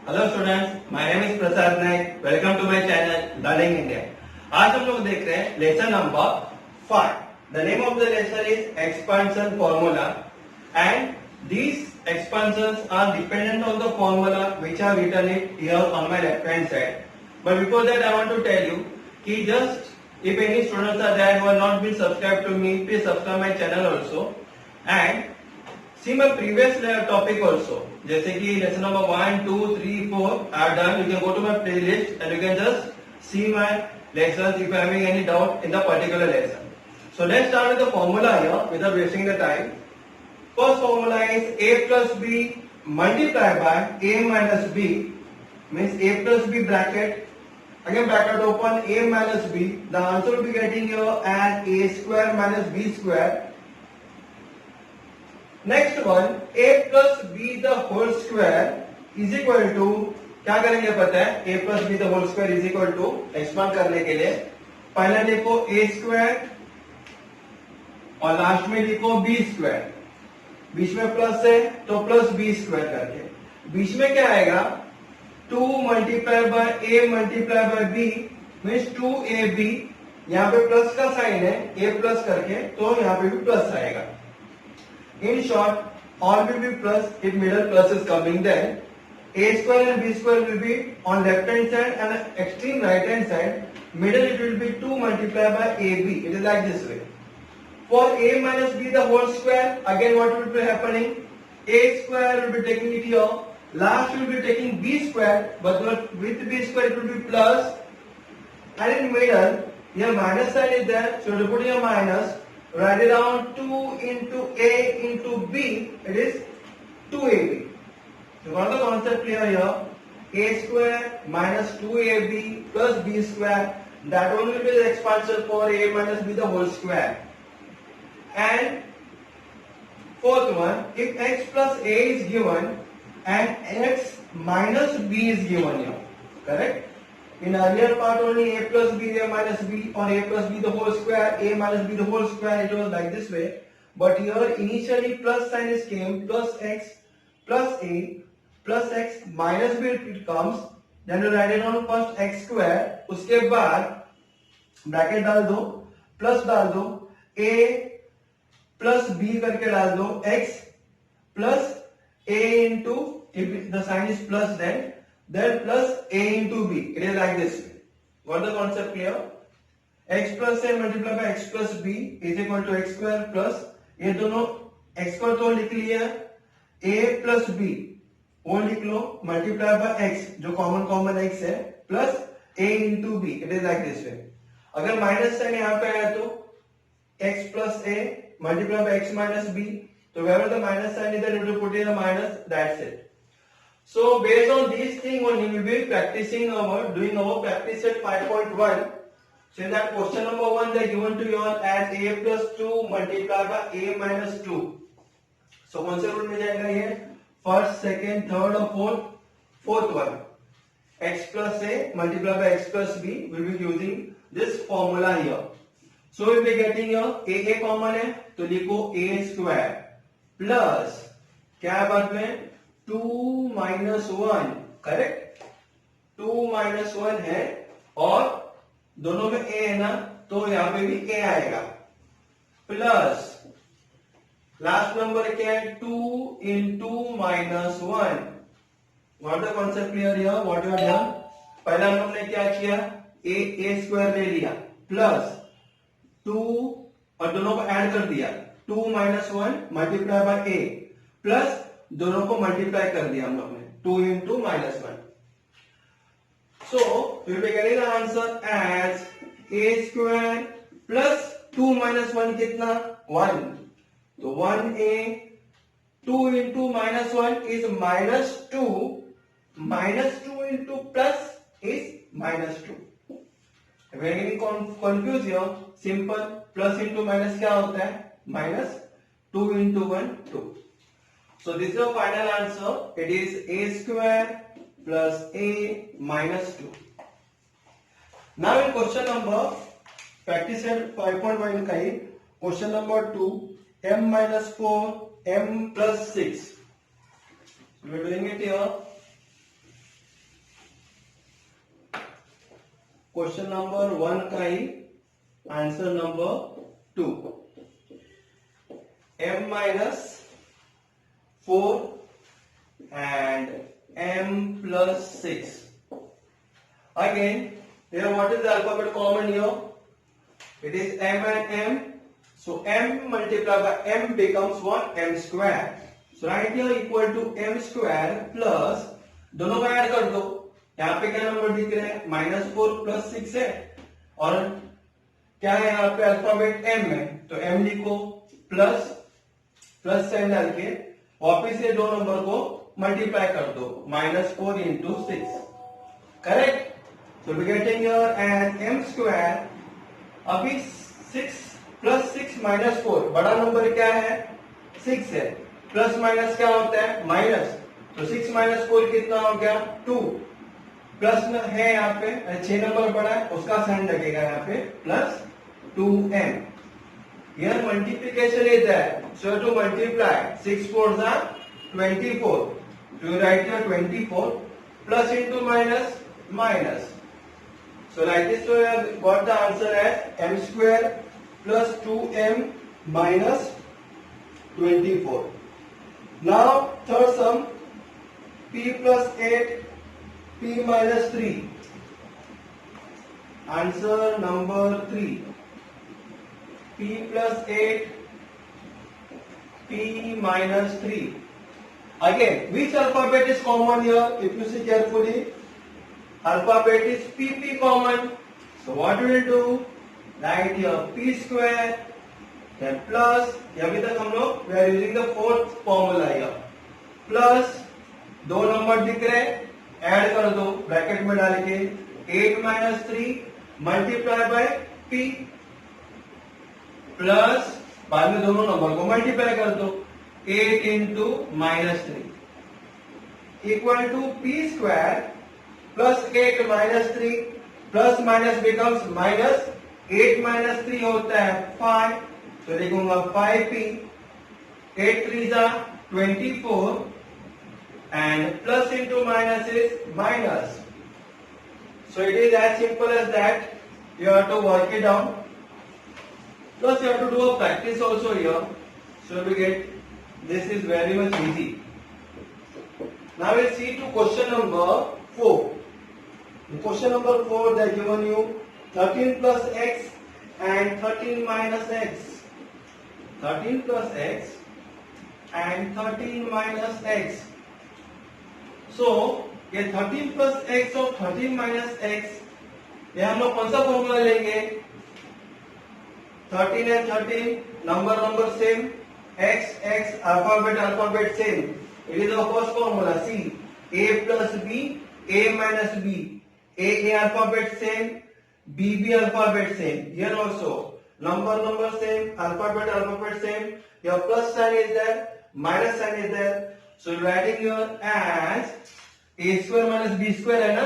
Hello students, my name is Prasad Nayak. Welcome to my channel learning India. आज हम लोग देख रहे हैं lesson number 5। The name of the lesson is expansion formula and these expansions are dependent on the formula which are written it here on my left hand side. But before that I want to tell you कि just if any students are there who are not been subscribed to me, please subscribe my channel also and see my previous topic also. जैसे कि lesson number 1, 2, 3, 4 I have done. You can go to my playlist and you can just see my lessons if you are having any doubt in the particular lesson. So let's start with the formula here without wasting the time. First formula is a plus b multiplied by a minus b, means a plus b bracket, again bracket open, a minus b. The answer will be getting here as a square minus b square. Next one, a plus b the whole square is equal to, क्या करेंगे पता है, a plus b the whole square is equal to, expand करने के लिए पहले लिखो a square और लास्ट में लिखो b square. बीच में प्लस है तो प्लस बी स्क्वायर करके बीच में क्या आएगा 2 multiply by a multiply by b means 2ab. यहाँ पे प्लस का साइन है a प्लस करके तो यहाँ पे भी प्लस आएगा. In short all will be plus if middle plus is coming, then a square and b square will be on left hand side and extreme right hand side. Middle it will be 2 multiplied by ab. It is like this way. For a minus b the whole square, again what will be happening? A square will be taking it here. Last will be taking b square, but with b square it will be plus. And in middle, here minus sign is there, so you have to put here minus. Write it down 2 into a into b. It is 2ab. So got the concept clear here? A square minus 2ab plus b square. That only will be the expansion for a minus b the whole square. And fourth one, if x plus a is given and x minus b is given here, correct? In earlier part only a plus b, a minus b, or a plus b the whole square, a minus b the whole square, it was like this way. But here initially plus sign is came, plus x plus a plus x minus b it comes. Then you write it on first x square, उसके बाद bracket डाल दो, plus डाल दो, a plus B करके डाल दो, x plus a into, if the sign is plus then plus a into b. It is like this way. Got the concept clear? x plus a multiplied by x plus b is equal to x square plus, ये दोनों x square तो लिख लिया, a plus b वो लिख लो multiply by x जो common x है plus a into b. It is like this way. अगर माइनस साइन यहाँ पे आया तो x plus a multiply by x minus b. So wherever the minus sign is there, you have to put in a minus. That's it. So based on these things only, we will be practicing doing our practice set 5.1. So in that question number 1, they are given to you as a plus 2 multiplied by a minus 2. So कौन से rule में जाएगा ये? First, second, third और fourth one. X plus a multiplied by x plus b. We will be using this formula here. So we'll be getting here a common है तो लिखो a square plus क्या है बाद में 2 माइनस 1, करेक्ट? 2 माइनस 1 है और दोनों में a है ना, तो यहाँ पे भी a आएगा प्लस लास्ट नंबर क्या है 2 into minus 1. What the concept clear here? What you have done? पहला हम लोग ने क्या किया, a स्क्वायर ले लिया प्लस 2 और दोनों को ऐड कर दिया, 2 minus 1 multiply by a plus दोनों को मल्टीप्लाई कर दिया हम लोग ने 2 into minus 1. So will be getting the answer as a square plus 2 minus 1 कितना 1, तो 1a 2 into minus 1 is minus 2 into plus is minus 2. If you are getting confused here, simple, plus into minus क्या होता है? Minus 2 into 1, 2. So this is the final answer. It is a square plus a minus 2. Now in question number, practice set 5.1 का ही, question number 2, m minus 4, m plus 6. We are doing it here. Question number 1 का ही answer number 2, m minus 4 and m plus 6. Again, here what is the alphabet common here? It is m and m. So m multiplied by m becomes what? M square. So right here equal to m square plus, दोनों को add कर दो. यहाँ पे क्या number दिख रहे हैं? -4 plus 6 है और क्या है यहाँ पे अल्फाबेट m है, तो m लिखो प्लस साइन डाल के वापिस से दो नंबर को मल्टीप्लाई कर दो. -4 into 6. Correct. So we getting here and m square. अभी 6 plus 6 minus 4, बड़ा नंबर क्या है? 6 है. प्लस माइनस क्या होता है? माइनस. तो 6 minus 4 कितना हो गया? 2. प्लस में है यहाँ पे 6 नंबर बड़ा है, उसका साइन लगेगा यहाँ पे plus 2m. Here multiplication is there, so to multiply 6 4s are 24. So you write here 24 plus into minus minus. So like this, so you have got the answer as m square plus 2m minus 24. Now third sum, p plus 8 p minus 3. Answer number 3. p plus 8 p minus 3. Again, which alphabet is common here? If you see carefully, alphabet is pp common. So what we will do? Write here p square, then plus, अभी तक हम लोग we are using the fourth formula here. Plus दो number दिख रहे, add कर दो bracket में डाल के 8 minus 3 multiply by p plus बाद में दोनों नंबर को मल्टीप्लाई कर दो 8 into -3 equal to p square plus 8 minus 3 plus minus becomes minus 8 minus 3 होता है 5, तो लिखूंगा 5p. 8 3s are 24 and plus into minus is minus. So it is as simple as that. You have to work it out. Plus you have to do a practice also here. So we get this is very much easy. Now we'll see to question number 4. In question number 4 they have given you 13 plus x and 13 minus x. 13 plus x and 13 minus x. So ये 13 plus x और 13 minus x, ये हम लोग कौन सा formula लेंगे? 13 and 13 number same, x alphabet same. It is our first formula. See, a plus b, a minus b. A alphabet same, b alphabet same. Here also number same, alphabet same. Your plus sign is there, minus sign is there. So you writing here as a square minus b square है ना,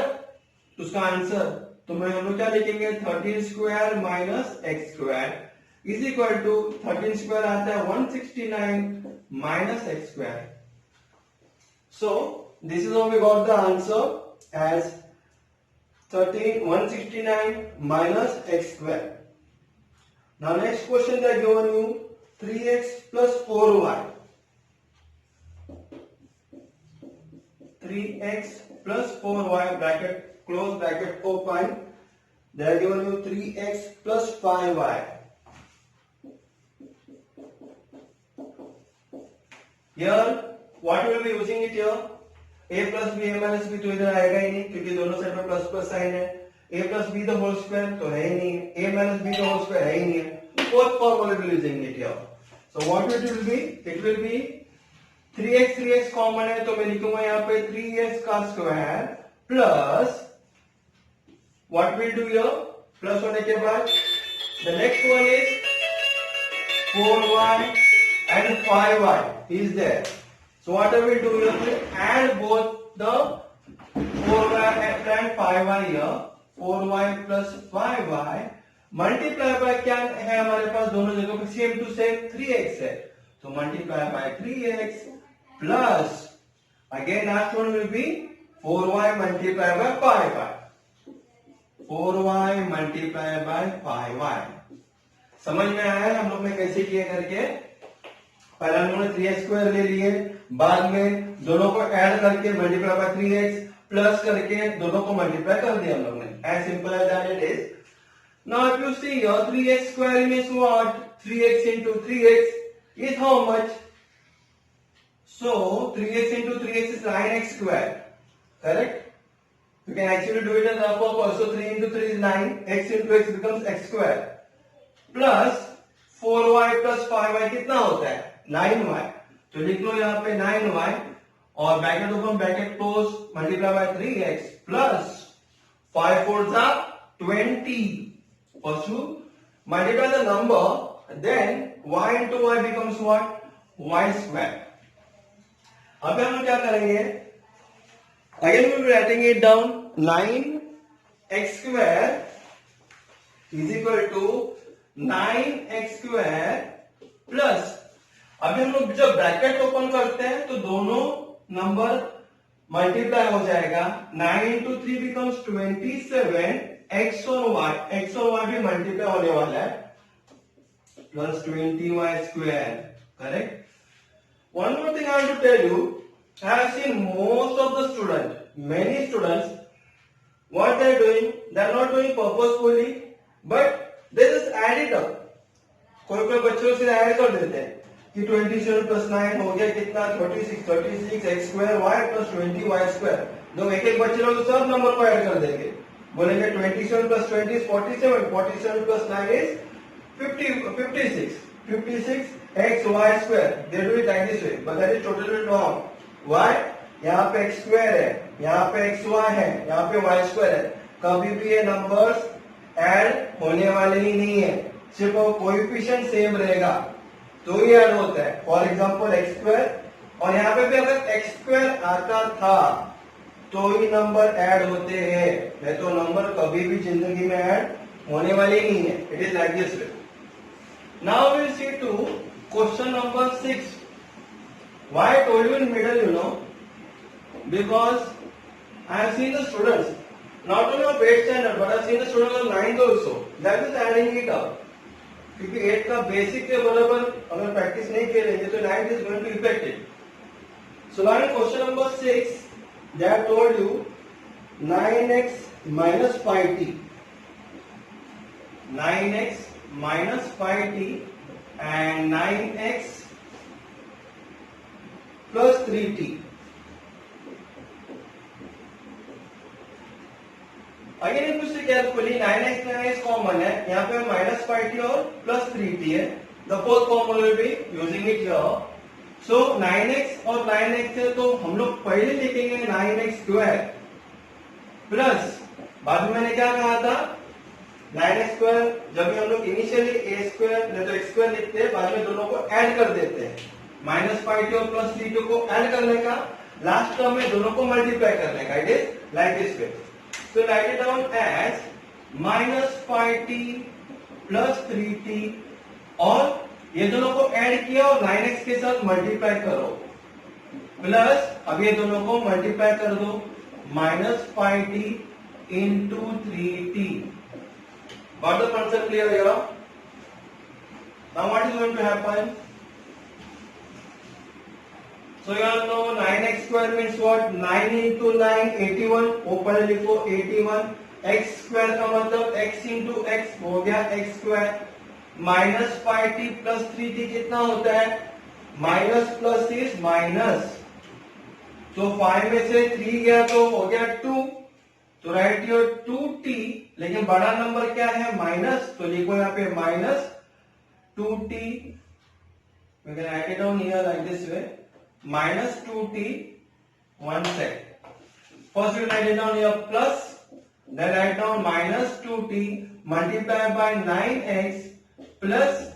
उसका answer तो मैं हम लोग क्या लिखेंगे? 13 square minus x square is equal to 13 square आता है 169 minus x square. So this is how we got the answer as 169 minus x square. Now next question they are given you 3x plus 4y. 3x plus 4y bracket close bracket open. They are given you 3x plus 5y. Here what we will be using it here? a plus b a minus b तो इधर आएगा ही नहीं क्योंकि दोनों side में plus plus sign है. a plus b the whole square तो है ही नहीं. a minus b the whole square है ही नहीं है. Fourth formula we will using it here. So what it will be? It will be 3x common है तो मैं लिखूंगा यहाँ पे 3x का square plus what we'll do here? Plus होने के बाद the next one is 4y and 5y is there. So what I will do here, we'll add both the 4y and 5y here. 4y plus 5y multiply by क्या है हमारे पास दोनों जगह पे same to same 3x है तो multiply by 3x plus again last one will be 4y multiply by 5y. 4y multiply by 5y। समझ में आया है हम लोग ने कैसे किया करके? पहले हम लोग ने 3x स्क्वायर ले लिए, बाद में दोनों को ऐड करके मल्टीप्लाई बाय 3x प्लस करके दोनों को मल्टीप्लाई कर दिया हम लोग ने। As simple as that it is. Now if you see your 3x square means what? 3x into 3x is how much? So 3x into 3x is 9x square. Correct? You can actually do it as half of also 3 into 3 is 9. X into x becomes x square. Plus 4y plus 5y कितना होता है? 9y. तो लिख लो यहाँ पे 9y और bracket open bracket close multiply by 3x plus 5 4s are 20. First you multiply the number, then y into y becomes what? Y square. अब हम लोग क्या करेंगे? Again we will be writing it down. 9x square is equal to 9x square plus, अभी हम लोग जब bracket open करते हैं तो दोनों नंबर मल्टीप्लाई हो जाएगा। 9 into 3 becomes 27, x और y भी मल्टीप्लाई होने वाला है, plus 20y square। Correct? One more thing I want to tell you, I have seen most of the students, many students, what they are doing, they are not doing purposefully, but they just add it up. कोई बच्चों से add कर देते हैं कि 27 plus 9 हो गया कितना? 36 x square y plus 20y square। जो एक एक बच्चे लोग सब नंबर को ऐड कर देंगे, बोलेंगे 27 plus 20 is 47, 47 plus 9 is 56 x y square। They do it like this way, but that is totally wrong. Why? यहाँ पे x square है, यहाँ पे x y है, यहाँ पे y square है। कभी भी ये नंबर्स ऐड होने वाले ही नहीं है, सिर्फ कोएफिशिएंट सेम रहेगा तो ही ऐड होता है। फॉर एग्जांपल x स्क्वायर, और यहाँ पे भी अगर x स्क्वायर आता था तो ही नंबर ऐड होते हैं, नहीं तो नंबर कभी भी जिंदगी में ऐड होने वाले ही नहीं है। It is like this way. Now we will see to question number 6। Why I told you in middle, you know, because I have seen the students, not only of 8th standard, but I have seen the students of 9th also, that is adding it up. क्योंकि 8 का basic के बराबर अगर practice नहीं करेंगे तो 9th is going to affect it. So now in question number 6, they have told you 9x minus 5t, 9x minus 5t and 9x plus 3t। Again if you see carefully, 9x common है, यहाँ पे minus 5t और plus 3t है। The fourth common will be using it here. So 9x और 9x है तो हम लोग पहले लिखेंगे 9x स्क्वायर प्लस, बाद में मैंने क्या कहा था? 9x स्क्वायर जब भी हम लोग इनिशियली a स्क्वायर नहीं तो x स्क्वायर लिखते हैं, बाद में दोनों को ऐड कर देते हैं। माइनस 5t और प्लस 3t को ऐड करने का, लास्ट टर्म में दोनों को मल्टीप्लाई करने का। It is like this way. So write it down as minus 5t plus 3t, और ये दोनों को ऐड किया और 9x के साथ मल्टीप्लाई करो, प्लस अब ये दोनों को मल्टीप्लाई कर दो, minus 5t into 3t। Got the concept clear here? Now what is going to happen? So you all know 9x square means what? 9 into 9 81, ऊपर लिखो 81। x square का मतलब x into x हो गया x square, minus 5t plus 3t कितना होता है? Minus plus is minus, तो 5 में से 3 गया तो हो गया 2, तो राइट योर 2t, लेकिन बड़ा नंबर क्या है? माइनस, तो लिखो यहाँ पे minus 2t। We can write it down here like this way, minus 2t, 1 sec. First we write it down here plus, then write down minus 2t multiplied by 9x plus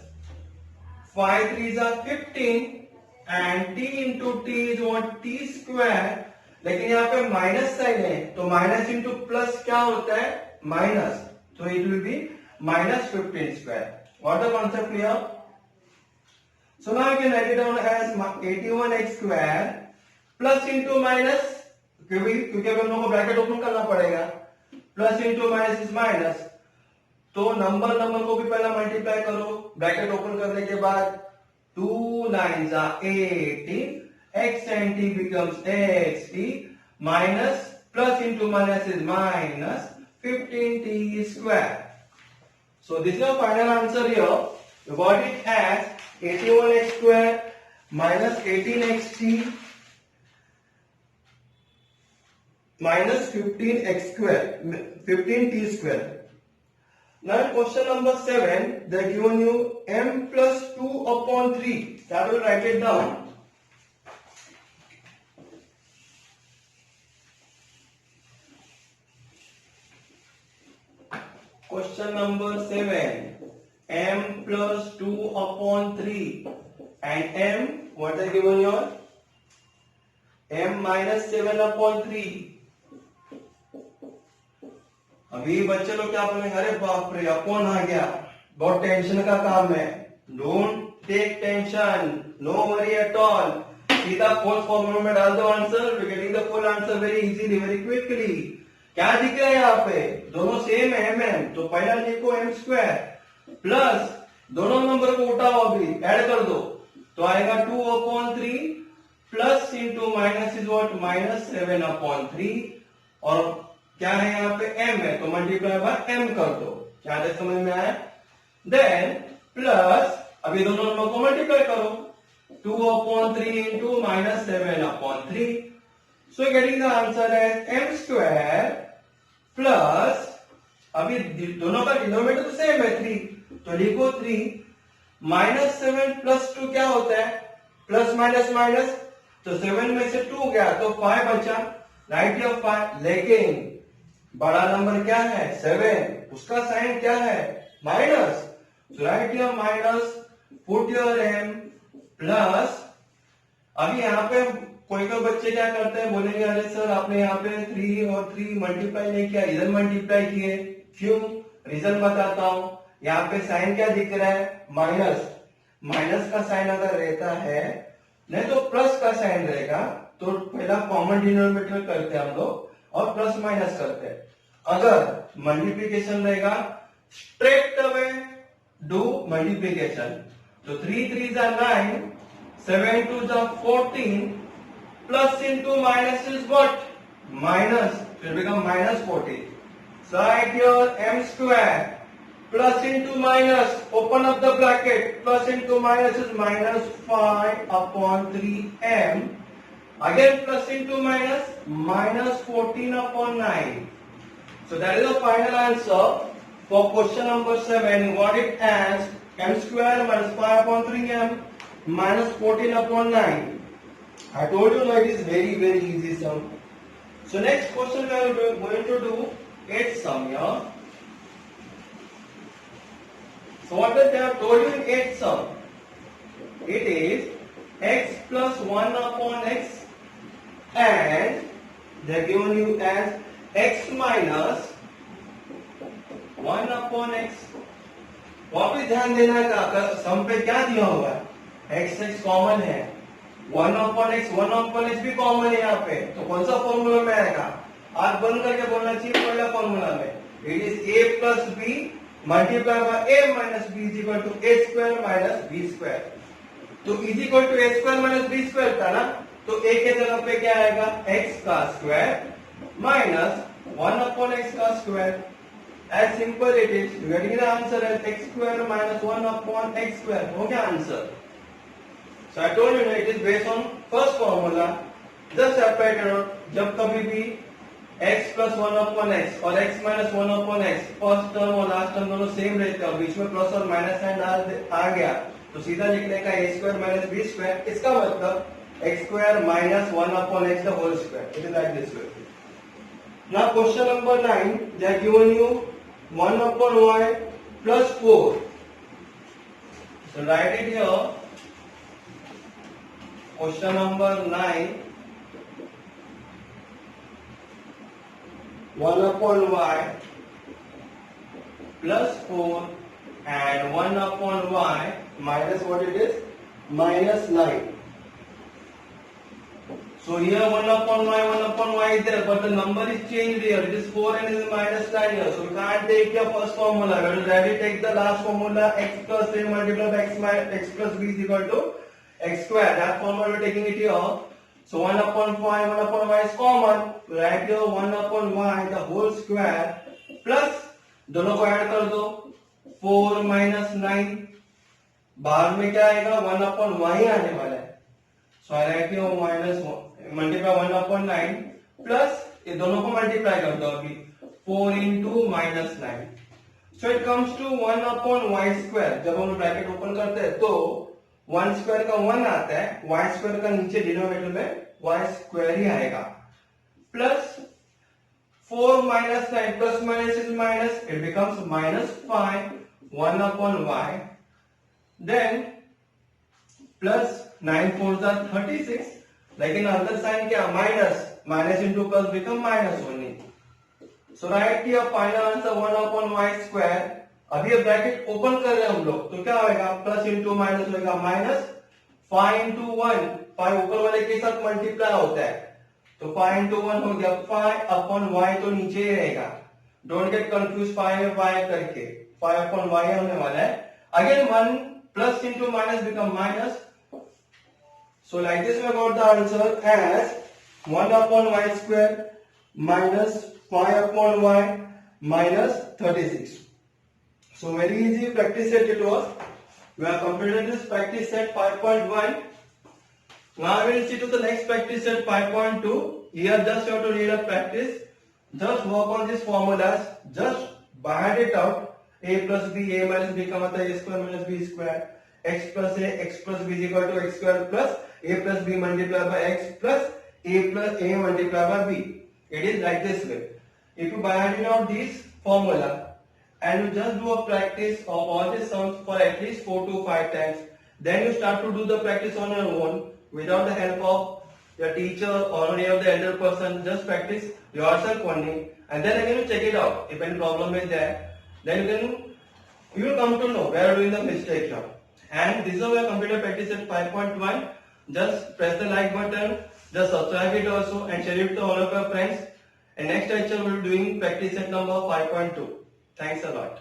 5 3s are 15 and t into t is what? t square। लेकिन यहाँ पे minus sign है तो minus into plus क्या होता है? Minus, तो it will be minus 15 square. What the concept here? So now you can write it down as 81x square plus into minus, क्योंकि हम लोगों को ब्रैकेट ओपन करना पड़ेगा, plus into minus is minus, तो नंबर को भी पहला मल्टीप्लाई करो ब्रैकेट ओपन करने के बाद, 2 9s are 18, x and t becomes xt, minus plus into minus is minus 15t square. So this is our final answer here. We got it as 81x square minus 18xt minus 15x square, 15t square. Now question number 7, they are given you m plus 2 upon 3. That will write it down. Question number 7, m plus 2 upon 3 and m, what are given here? m minus 7 upon 3. अभी बच्चे लोग क्या बोलेंगे, अरे बाप रे upon आ गया, बहुत टेंशन का काम है. Don't take tension, no worry at all. सीधा फोर्थ फॉर्मूला में डाल दो answer, we getting the full answer very easily, very quickly. क्या दिख रहा है यहाँ पे, दोनों सेम है एम, तो पहला लिखो एम स्क्वायर प्लस दोनों नंबर को उठाओ, अभी ऐड कर दो तो आएगा 2 upon 3 plus into minus is what, minus 7 upon 3, और क्या है यहाँ पे m है तो मल्टीप्लाई बाय m कर दो. क्या समझ में आया? देन प्लस अभी दोनों नंबर को मल्टीप्लाई करो, 2 upon 3 into minus 7 upon 3. So getting the answer as m square plus, अभी दोनों का डिनोमिनेटर तो सेम है 3, तो लिखो 3 माइनस 7 प्लस 2 क्या होता है, प्लस माइनस माइनस, तो 7 में से 2 गया तो 5 बचा, राइट हियर 5. लेकिन बड़ा नंबर क्या है 7, उसका साइन क्या है minus, so right here minus, put your m plus. अभी यहाँ पे कोई बच्चे क्या करते हैं, बोलेंगे अरे सर आपने यहाँ पे 3 और 3 मल्टीप्लाई नहीं किया, इधर मल्टीप्लाई किए, क्यों, रीजन बताता हूं. यहाँ पे साइन क्या दिख रहा है माइनस, माइनस का साइन अगर रहता है नहीं तो प्लस का साइन रहेगा, तो पहला कॉमन डिनोमिनेटर करते हैं हम लोग और प्लस माइनस करते हैं. अगर मल्टीप्लीकेशन रहेगा स्ट्रेट अवे डू मल्टीप्लीकेशन, तो 3 3s are 9, 7 2s are 14, plus into minus is what, minus, so it become minus 14. So write here m square plus into minus, open up the bracket, plus into minus is minus 5 upon 3m, again plus into minus, minus 14 upon 9. So that is the final answer for question number 7. You got it as m square minus 5 upon 3m minus 14 upon 9. I told you now it is very easy sum. So next question we are going to do 8th sum here. So what they have told you in 8th sum? It is x plus 1 upon x and they have given you as x minus 1 upon x. वापिस ध्यान देना है सम पे क्या दिया हुआ है, x x common है, 1 upon x भी कॉमन है यहाँ पे, तो कौन सा फॉर्मूला में आएगा, आंख बंद करके बोलना चाहिए पहला फॉर्मूला में. It is a plus b multiply by a minus b is equal to a square minus b square. तो is equal to a square minus b square था ना, तो a के जगह पे क्या आएगा x का स्क्वायर माइनस 1 upon x का square. As simple it is. You are getting the answer as x square minus 1 upon x square. हो गया answer. So I told you it is based on first formula. Just apply it. जब कभी भी x plus 1 upon x और x minus 1 upon x first term और last term दोनों same रहते हैं और बीच में प्लस और माइनस साइन आ गया तो सीधा लिखने का a square minus b square. इसका मतलब x square minus 1 upon x the whole square. It is like this way. Now question number 9. They have given you 1 upon y plus 4. So write it here. Question number 9. 1 upon y plus 4 and 1 upon y minus what it is? Minus 9. So here 1 upon y is there, but the number is changed here. It is 4 and it is minus 9 here. So we can't take your first formula. We will directly take the last formula, x plus a multiplied by x plus b is equal to x square. That formula we are taking it here. So 1 upon y is common. We write here 1 upon y the whole square plus दोनों को add कर दो 4 minus 9 बाहर में क्या आएगा 1 upon y आने वाला है. So I write here minus 1 multiply 1 upon 9 plus ये दोनों को मल्टीप्लाई कर दो अभी 4 into minus 9. So it comes to 1 upon y square. जब हम ब्रैकेट ओपन करते हैं तो 1 स्क्वायर का 1 आता है, y स्क्वायर का नीचे डिनोमिनेटर में y स्क्वायर ही आएगा plus 4 minus 9 plus minus is minus, it becomes minus 5 1 upon y, then plus 9 4s are 36. Like in other sign क्या minus into plus become minus only. So write here final answer 1 upon y square. अभी ये bracket open कर रहे हैं हम लोग तो क्या होगा प्लस इंटू माइनस होगा माइनस 5 into 1 5 ऊपर वाले के साथ मल्टीप्लाई होता है तो 5 into 1 हो गया 5 upon y तो नीचे ही रहेगा. डोंट गेट कंफ्यूज 5 y करके 5 upon y होने वाला है. Again 1 plus into minus become minus. So like this we got the answer as 1 upon y square minus 5 upon y minus 36. So very easy practice set it was. We have completed this practice set 5.1. Now we will see to the next practice set 5.2. Here just you have to read a practice. Just work on these formulas. Just by it out. A plus b, a minus b का मतलब a square minus b square. X plus b is equal to x square plus a plus b multiplied by x plus a multiplied by b. It is like this way. If you by adding out this formula and you just do a practice of all these sums for at least 4 to 5 times, then you start to do the practice on your own without the help of your teacher or any of the elder person. Just practice yourself only and then again you check it out. If any problem is there, then you will come to know where you are doing the mistake here. And this is our computer practice at 5.1. Just press the like button, just subscribe it also and share it to all of your friends. And next lecture we will be doing practice at number 5.2. Thanks a lot.